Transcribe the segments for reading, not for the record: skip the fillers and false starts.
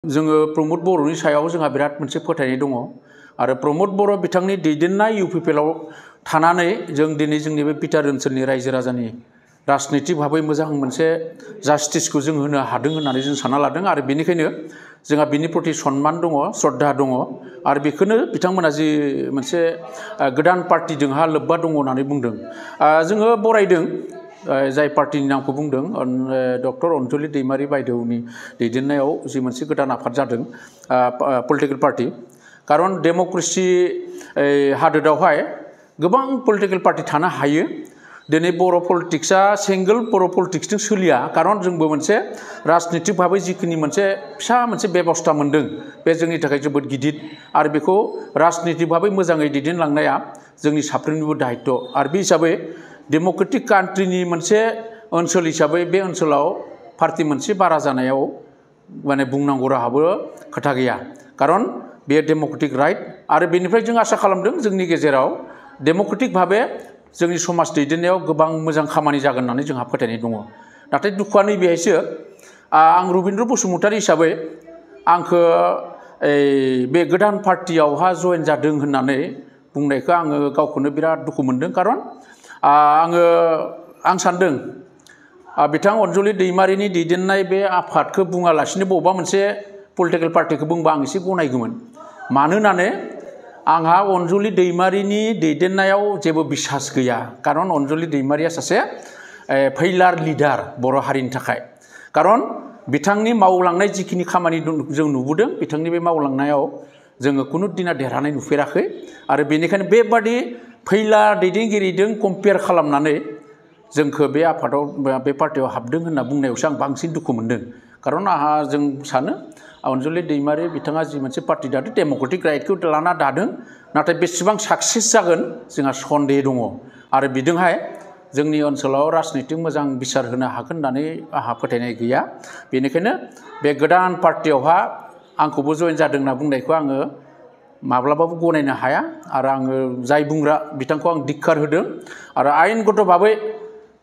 जोङो प्रमद बर'नि सायाव जोंहा बिराद मोनसे फोथायनाय दङ आरो प्रमद बर' बिथांनि दैदेननाय इउपिपिएलआव थानानै जों दिनै जोंनि बे बिटिआर ओनसोलनि रायजो राजानि राजनितिक भाबै मोजां मोनसे जास्टिसखौ जों होनो हादों होननानै जों सानना लादों आरो बेनिखायनो जोंहा बिनि प्रति सन्मान दङ श्रद्धा दङ आरो बेखौनो बिथांमोना जि मोनसे गोदान पार्टिजोंहा लोब्बा दङ होननानै बुंदों जोङो बरायदों जाय पार्टिनि नामखौ बुंदों डक्टर अनजुलि दैमारि बायदेवनि दैदेननायाव जि मोनसे गोदान आफाद जादों पलिटिकेल पार्टि खारन डेम'क्रेसि हादोरावहाय गोबां पलिटिकेल पार्टि थानो हायो दिनै बर' पलिटिक्सआ सिंगल बर' पलिटिक्सजों सोलिया खारन जोंबो मोनसे राजनितिक भाबै जिखिनि मोनसे फिसा मोनसे बेबस्था मोनदों बे जोंनि थाखाय जोबोद गिदिर आरो बेखौ राजनितिक भाबै मोजाङै दैदेनलांनाया जोंनि साफ्रोमनिबो दायित्व आरो बे हिसाबै डेम'क्रेटिक कान्ट्रिनि मोनसे ओनसोल हिसाबै बे ओनसोलाव पार्टि मोनसे बारा जानायाव माने बुंनांगौ राहाबो खोथा गैया खारन बे डेम'क्रेटिक राइट आरो बेनिफ्राय जों आसा खालामदों जोंनि गेजेराव डेम'क्रेटिक भाबै जोंनि समाज दैदेननायाव गोबां मोजां खामानि जागोन होननानै जोंहा फोथायनाय दङ नाथाय दुखुआ नैबेहायसो आं रबिन्द्र बसुमतारी हिसाबै आंखौ बे गोदान पार्टियावहा जयेन जादों होननानै बुंनायखौ आङो गावखौनो बिराद दुखु मोनदों खारन आं सान्दों बिथां अनजुलि दैमारिनि दैदेननाय बे आफादखौ बुङालासिनो बबेबा मोनसे पलिटिकेल पार्टिखौ बुंबा आं एसे गनायगौमोन मानो होननानै आंहा अनजुलि दैमारिनि दैदेननायाव जेबो बिसास गैया खारन अनजुलि दैमारिया सासे फैलार लिडार बर' हारिनि थाखाय खारन बिथांनि मावलांनाय जिखिनि खामानि जों नुबोदों बिथांनि बे मावलांनायाव जोङो खुनु दिना देरहानाय नुफेराखै आरो बेनिखायनो बेबादि फैलार दैदेनगिरिजों कम्पेयार खालामनानै जोंखौ बे आफादाव बे पार्टियाव हाबदों होनना बुंनायावसो आं बांसिन दुखु मोनदों खारन जों सानो अनजुलि दैमारि बिथाङा जि मोनसे पार्टि दादों डेम'क्रेटिक राइटखौ लाना दादों नाथाय बेसेबां साक्सेस जागोन जोंहा सन्देह दङ आरो बिजोंहाय जोंनि ओनसोलाव राजनितिक मोजां बिसार होनो हागोन होननानै आंहा फोथायनाय गैया बेनिखायनो बे गोदान पार्टियावहा आंखौबो जयेन जादों होनना बुंनायखौ आङो माब्लाबाबो गनायनो हाया आरो आङो जाय बुंग्रा बिथांखौ आं धिक्कार होदों आरो आयेनगत भाबै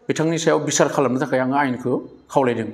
बिथांनि सायाव बिसार खालामनो थाखाय आङो आयेनखौ खावलायदों